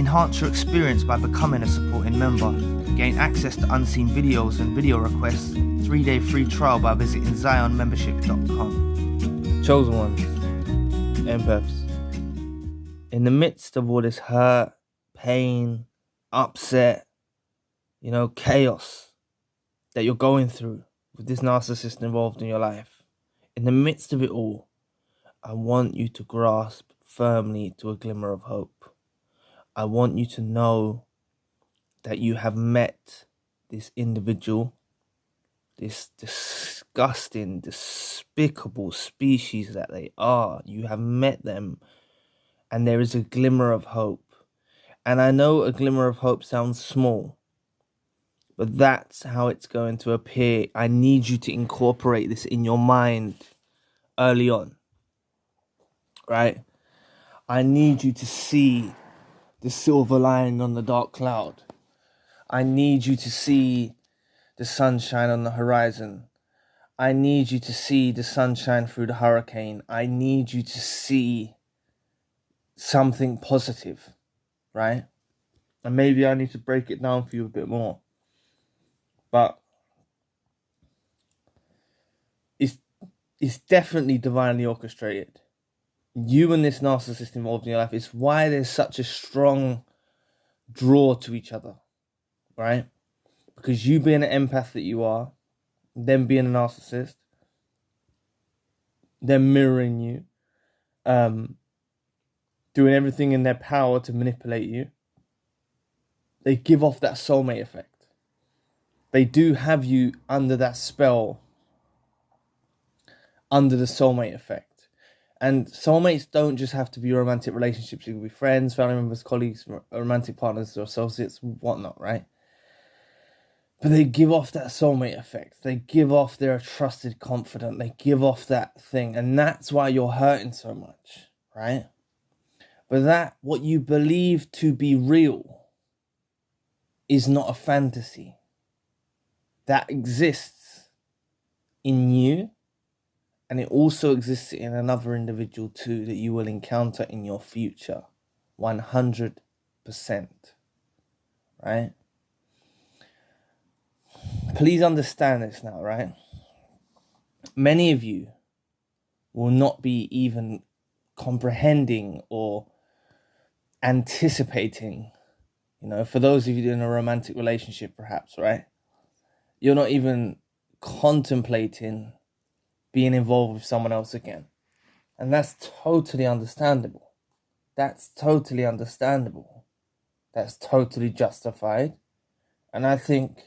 Enhance your experience by becoming a supporting member. Gain access to unseen videos and video requests. 3-day free trial by visiting zionmembership.com. Chosen ones, empaths. In the midst of all this hurt, pain, upset, chaos that you're going through with this narcissist involved in your life, in the midst of it all, I want you to grasp firmly to a glimmer of hope. I want you to know that you have met this individual, this disgusting, despicable species that they are. You have met them, and there is a glimmer of hope. And I know a glimmer of hope sounds small, but that's how it's going to appear. I need you to incorporate this in your mind early on, right? I need you to see the silver lining on the dark cloud. I need you to see the sunshine on the horizon. I need you to see the sunshine through the hurricane. I need you to see something positive, right? And maybe I need to break it down for you a bit more. But it's definitely divinely orchestrated. You and this narcissist involved in your life is why there's such a strong draw to each other, right? Because you being an empath that you are, them being a narcissist, them mirroring you, doing everything in their power to manipulate you, they give off that soulmate effect. They do have you under that spell, under the soulmate effect. And soulmates don't just have to be romantic relationships. You can be friends, family members, colleagues, romantic partners, or associates, whatnot, right? But they give off that soulmate effect. They give off they're a trusted confidant. They give off that thing. And that's why you're hurting so much, right? But that, what you believe to be real, is not a fantasy. That exists in you. And it also exists in another individual too that you will encounter in your future. 100%. Right? Please understand this now, right? Many of you will not be even comprehending or anticipating, for those of you in a romantic relationship perhaps, right? You're not even contemplating being involved with someone else again. And that's totally understandable. That's totally understandable. That's totally justified. And I think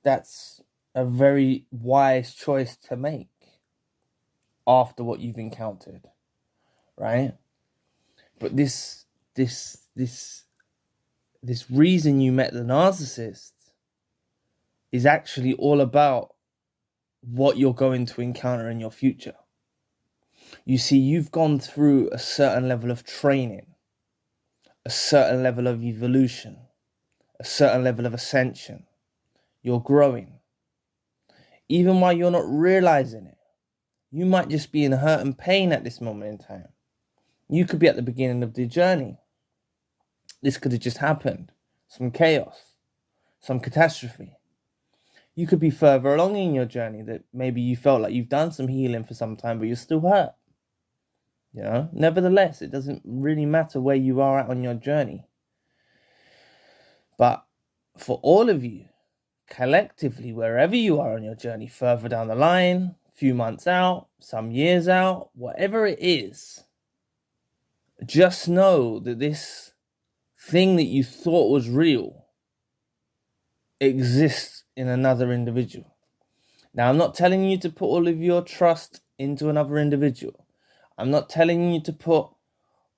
that's a very wise choice to make after what you've encountered, right? But this reason you met the narcissist is actually all about what you're going to encounter in your future. You see, you've gone through a certain level of training, a certain level of evolution, a certain level of ascension. You're growing. Even while you're not realizing it, you might just be in hurt and pain at this moment in time. You could be at the beginning of the journey. This could have just happened. Some chaos, some catastrophe. You could be further along in your journey that maybe you felt like you've done some healing for some time, but you're still hurt. Nevertheless, it doesn't really matter where you are at on your journey. But for all of you, collectively, wherever you are on your journey, further down the line, a few months out, some years out, whatever it is, just know that this thing that you thought was real exists in another individual. Now, I'm not telling you to put all of your trust into another individual. I'm not telling you to put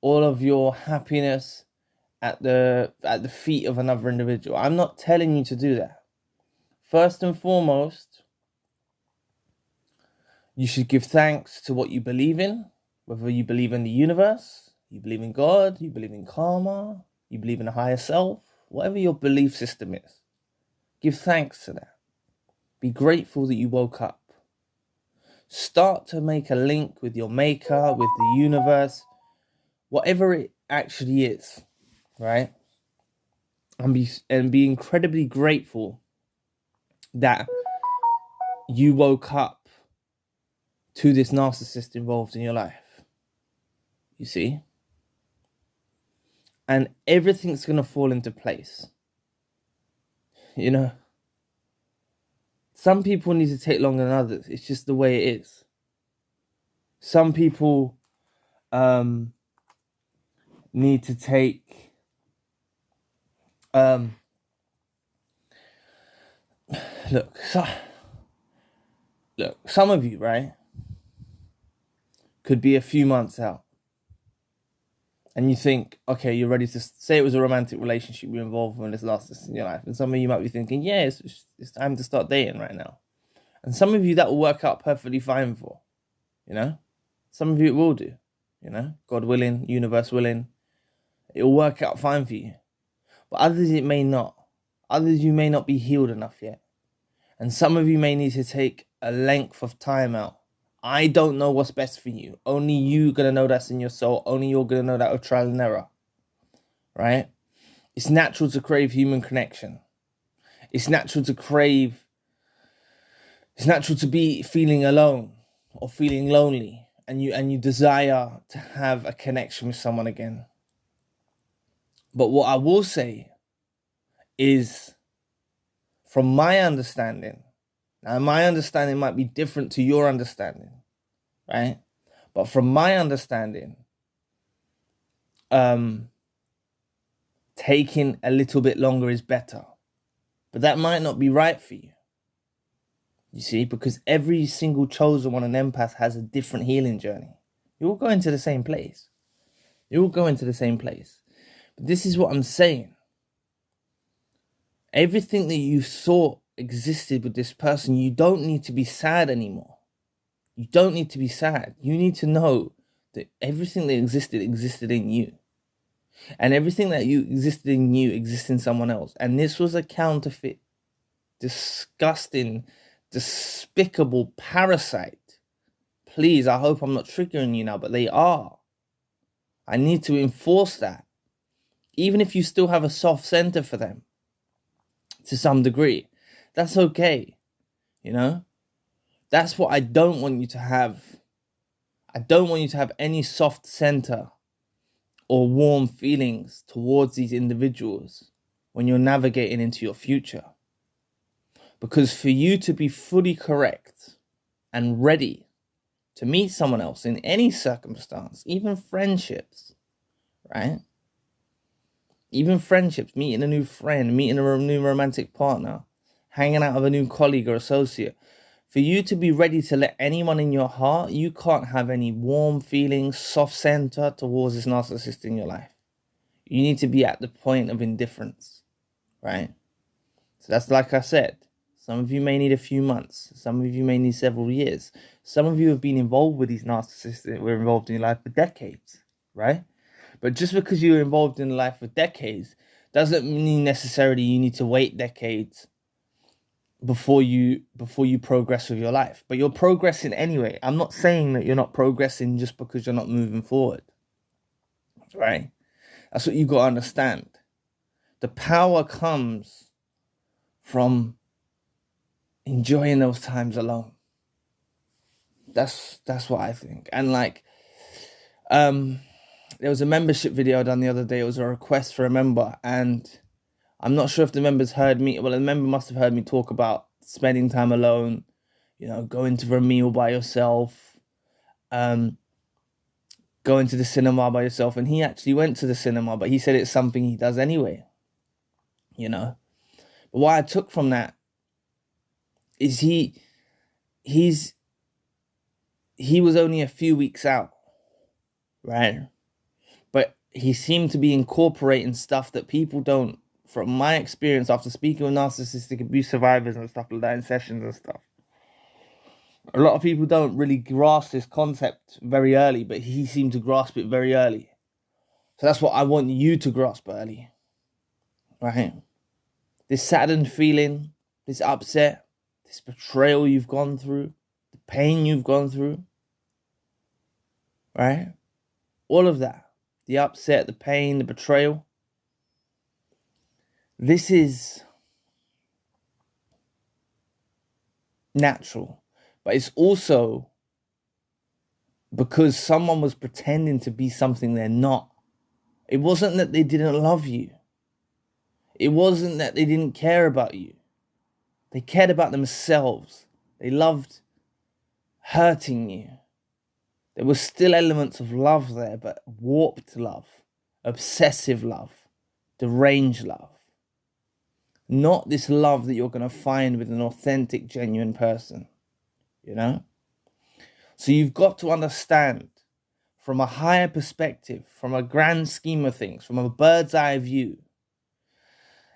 all of your happiness at the feet of another individual. I'm not telling you to do that. First and foremost, you should give thanks to what you believe in, whether you believe in the universe, you believe in God, you believe in karma, you believe in a higher self, whatever your belief system is. Give thanks to that. Be grateful that you woke up. Start to make a link with your maker, with the universe, whatever it actually is. right? And be incredibly grateful that you woke up to this narcissist involved in your life. You see? And everything's going to fall into place. You know? Some people need to take longer than others. It's just the way it is. Some people need to take look, some of you, right, could be a few months out. And you think, okay, you're ready to say it was a romantic relationship you're involved with, this narcissist in your life. And some of you might be thinking, yeah, it's time to start dating right now. And some of you that will work out perfectly fine for, you know? Some of you it will do, you know? God willing, universe willing. It will work out fine for you. But others it may not. Others you may not be healed enough yet. And some of you may need to take a length of time out. I don't know what's best for you. Only you're going to know that's in your soul. Only you're going to know that of trial and error. Right? It's natural to crave human connection. It's natural to crave. It's natural to be feeling alone or feeling lonely. And you desire to have a connection with someone again. But what I will say is, from my understanding, now my understanding might be different to your understanding, right? But from my understanding, taking a little bit longer is better. But that might not be right for you. You see, because every single chosen one, an empath, has a different healing journey. You all go into the same place. You all go into the same place. But this is what I'm saying. Everything that you thought existed with this person, you don't need to be sad anymore. You don't need to be sad. You need to know that everything that existed in you. And everything that existed in you exists in someone else. And this was a counterfeit, disgusting, despicable parasite. Please, I hope I'm not triggering you now, but they are. I need to enforce that. Even if you still have a soft center for them, to some degree, that's okay. You know? That's what I don't want you to have. I don't want you to have any soft center or warm feelings towards these individuals when you're navigating into your future. Because for you to be fully correct and ready to meet someone else in any circumstance, even friendships, right? Even friendships, meeting a new friend, meeting a new romantic partner, hanging out with a new colleague or associate. For you to be ready to let anyone in your heart, you can't have any warm feelings, soft center towards this narcissist in your life. You need to be at the point of indifference, right? So that's like I said. Some of you may need a few months. Some of you may need several years. Some of you have been involved with these narcissists that were involved in your life for decades, right? But just because you're involved in life for decades doesn't mean necessarily you need to wait decades before you progress with your life. But you're progressing anyway. I'm not saying that you're not progressing just because you're not moving forward, right? That's what you got to understand. The power comes from enjoying those times alone. That's what I think. And like, there was a membership video done the other day. It was a request for a member, and I'm not sure if the members heard me. Well, the member must have heard me talk about spending time alone, you know, going to a meal by yourself, going to the cinema by yourself. And he actually went to the cinema, but he said it's something he does anyway, you know. But what I took from that is he was only a few weeks out, right? But he seemed to be incorporating stuff that people don't, from my experience after speaking with narcissistic abuse survivors and stuff like that in sessions and stuff, a lot of people don't really grasp this concept very early, but he seemed to grasp it very early. So that's what I want you to grasp early, right? This saddened feeling, this upset, this betrayal you've gone through, the pain you've gone through, right? All of that, the upset, the pain, the betrayal, This is natural, but it's also because someone was pretending to be something they're not. It wasn't that they didn't love you. It wasn't that they didn't care about you. They cared about themselves. They loved hurting you. There were still elements of love there, but warped love, obsessive love, deranged love. Not this love that you're going to find with an authentic, genuine person, you know? So you've got to understand from a higher perspective, from a grand scheme of things, from a bird's eye view,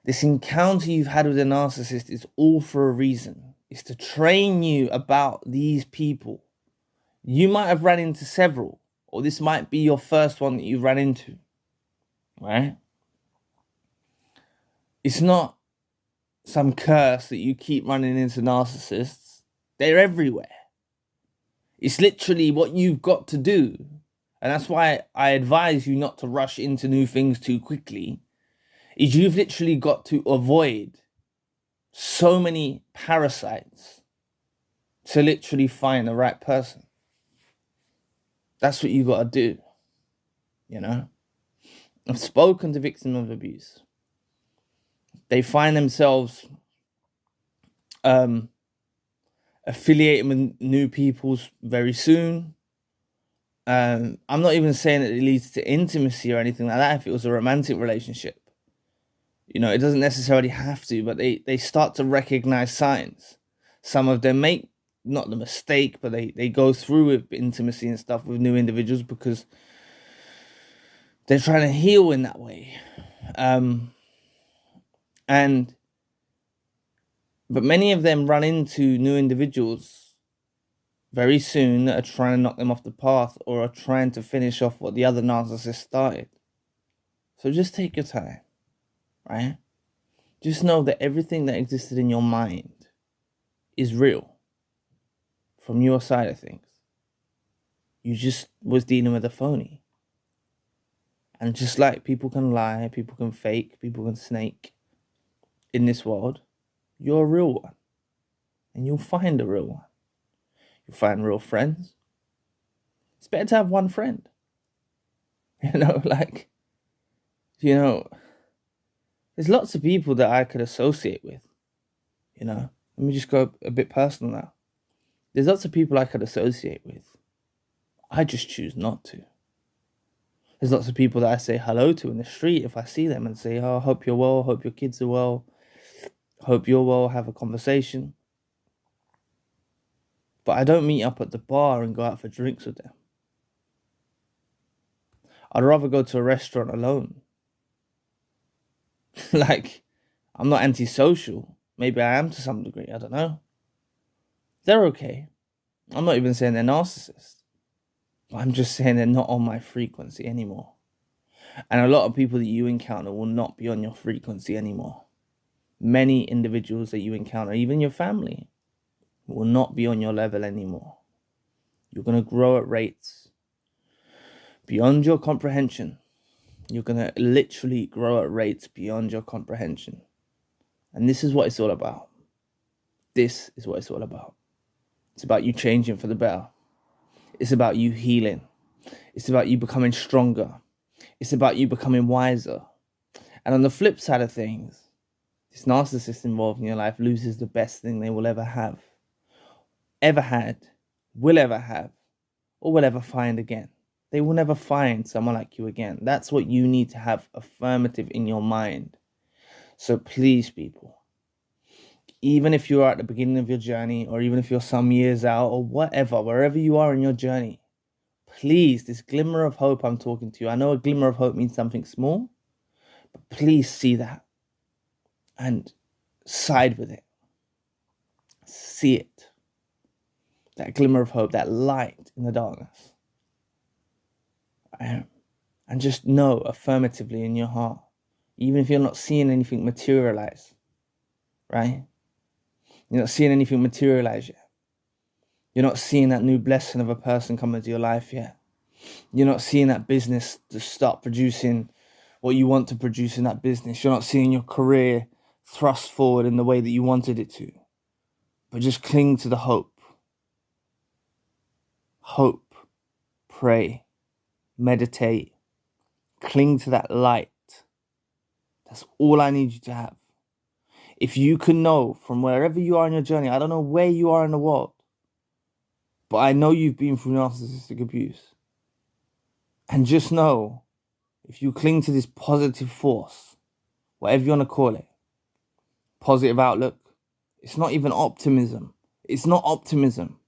this encounter you've had with a narcissist is all for a reason. It's to train you about these people. You might have run into several, or this might be your first one that you've run into, right? It's not some curse that you keep running into narcissists. They're everywhere. It's literally what you've got to do. And that's why I advise you not to rush into new things too quickly, is you've literally got to avoid so many parasites to literally find the right person. That's what you got to do, you know? I've spoken to victims of abuse. They find themselves affiliating with new peoples very soon. I'm not even saying that it leads to intimacy or anything like that if it was a romantic relationship. You know, it doesn't necessarily have to, but they start to recognize signs. Some of them make not the mistake, but they go through with intimacy and stuff with new individuals because they're trying to heal in that way. But many of them run into new individuals very soon that are trying to knock them off the path or are trying to finish off what the other narcissist started. So just take your time, right? Just know that everything that existed in your mind is real from your side of things. You just was dealing with a phony. And just like people can lie, people can fake, people can snake in this world, you're a real one. And you'll find a real one. You'll find real friends. It's better to have one friend. You know, there's lots of people that I could associate with. You know, let me just go a bit personal now. There's lots of people I could associate with. I just choose not to. There's lots of people that I say hello to in the street if I see them and say, oh, hope you're well, hope your kids are well, hope you're well, have a conversation. But I don't meet up at the bar and go out for drinks with them. I'd rather go to a restaurant alone. I'm not antisocial. Maybe I am to some degree, I don't know. They're okay. I'm not even saying they're narcissists. I'm just saying they're not on my frequency anymore. And a lot of people that you encounter will not be on your frequency anymore. Many individuals that you encounter, even your family, will not be on your level anymore. You're going to grow at rates beyond your comprehension. You're going to literally grow at rates beyond your comprehension. And this is what it's all about. This is what it's all about. It's about you changing for the better. It's about you healing. It's about you becoming stronger. It's about you becoming wiser. And on the flip side of things, this narcissist involved in your life loses the best thing they will ever have, ever had, will ever have, or will ever find again. They will never find someone like you again. That's what you need to have affirmative in your mind. So please, people, even if you are at the beginning of your journey, or even if you're some years out, or whatever, wherever you are in your journey, please, this glimmer of hope I'm talking to you, I know a glimmer of hope means something small, but please see that and side with it. See it. That glimmer of hope, that light in the darkness. And just know affirmatively in your heart, even if you're not seeing anything materialize, right? You're not seeing anything materialize yet. You're not seeing that new blessing of a person come into your life yet. You're not seeing that business to start producing what you want to produce in that business. You're not seeing your career thrust forward in the way that you wanted it to. But just cling to the hope. Hope. Pray. Meditate. Cling to that light. That's all I need you to have. If you can know from wherever you are in your journey, I don't know where you are in the world, but I know you've been through narcissistic abuse. And just know, if you cling to this positive force, whatever you want to call it, positive outlook, it's not even optimism. It's not optimism.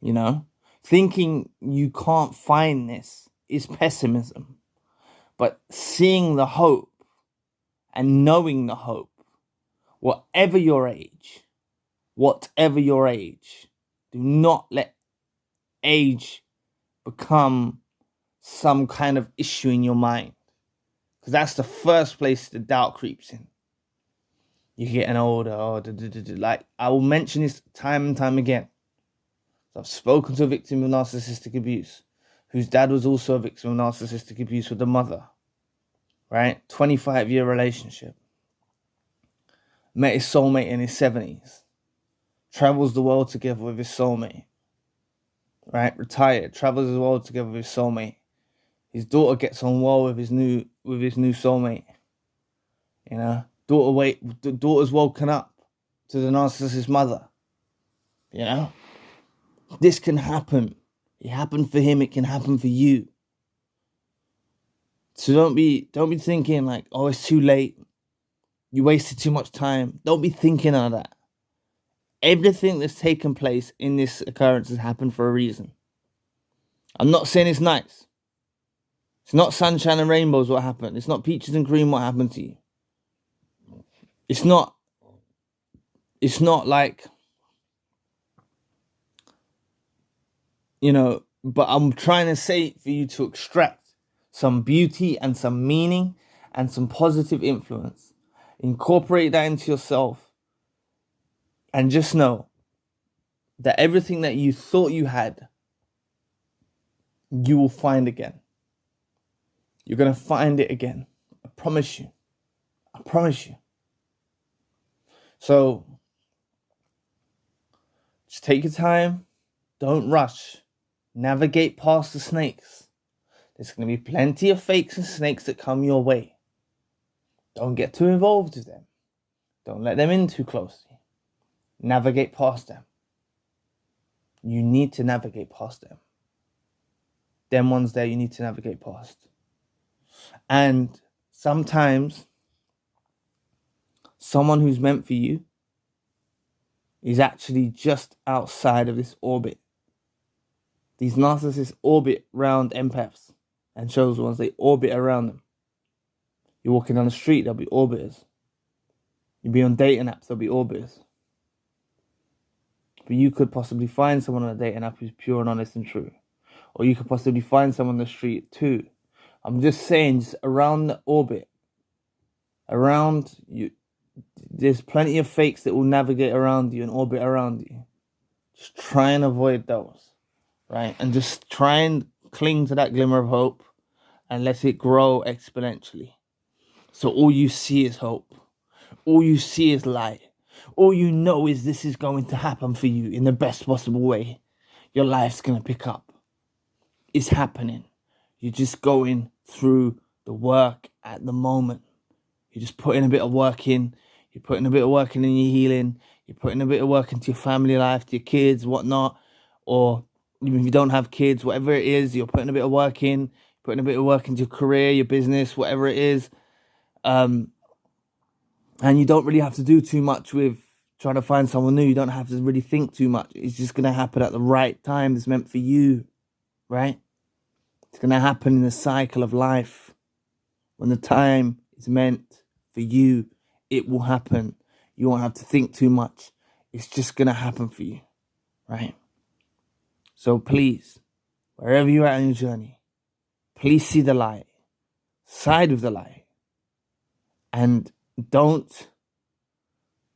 You know, thinking you can't find this is pessimism. But seeing the hope and knowing the hope, whatever your age, do not let age become some kind of issue in your mind. Because that's the first place the doubt creeps in. You're getting older. Like, I will mention this time and time again. So I've spoken to a victim of narcissistic abuse, whose dad was also a victim of narcissistic abuse with the mother. Right? 25-year relationship. Met his soulmate in his 70s. Travels the world together with his soulmate. Right? Retired. Travels the world together with his soulmate. His daughter gets on well with his new soulmate. You know? Daughter's woken up to the narcissist's mother. You know? This can happen. It happened for him, it can happen for you. So don't be thinking like, oh, it's too late. You wasted too much time. Don't be thinking of that. Everything that's taken place in this occurrence has happened for a reason. I'm not saying it's nice. It's not sunshine and rainbows what happened. It's not peaches and cream what happened to you. It's not like, you know, but I'm trying to say for you to extract some beauty and some meaning and some positive influence. Incorporate that into yourself and just know that everything that you thought you had, you will find again. You're going to find it again. I promise you. I promise you. So, just take your time. Don't rush. Navigate past the snakes. There's going to be plenty of fakes and snakes that come your way. Don't get too involved with them. Don't let them in too closely. Navigate past them. You need to navigate past them. Them ones there you need to navigate past. And sometimes someone who's meant for you is actually just outside of this orbit. These narcissists orbit around empaths and chosen ones. They orbit around them. You're walking down the street, there'll be orbiters. You'll be on dating apps, there'll be orbiters. But you could possibly find someone on a dating app who's pure and honest and true. Or you could possibly find someone on the street too. I'm just saying, just around the orbit, around you, there's plenty of fakes that will navigate around you and orbit around you. Just try and avoid those, right? And just try and cling to that glimmer of hope and let it grow exponentially. So all you see is hope. All you see is light. All you know is this is going to happen for you in the best possible way. Your life's going to pick up. It's happening. You're just going through the work at the moment. You're just putting a bit of work in. You're putting a bit of work in your healing. You're putting a bit of work into your family life, to your kids, whatnot. Or even if you don't have kids, whatever it is, you're putting a bit of work in. Putting a bit of work into your career, your business, whatever it is. And you don't really have to do too much with trying to find someone new. You don't have to really think too much. It's just going to happen at the right time that's meant for you, right? It's going to happen in the cycle of life. When the time is meant for you, it will happen. You won't have to think too much. It's just going to happen for you, right? So please, wherever you're at in your journey, please see the light. Side with the light. And don't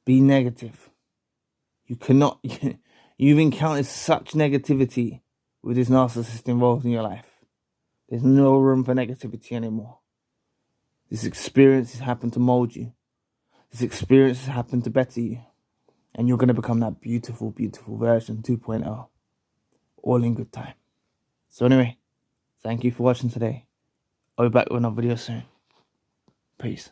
be negative. You cannot, you've encountered such negativity with this narcissist involved in your life. There's no room for negativity anymore. This experience has happened to mold you. This experience has happened to better you. And you're going to become that beautiful, beautiful version 2.0. All in good time. So anyway, thank you for watching today. I'll be back with another video soon. Peace.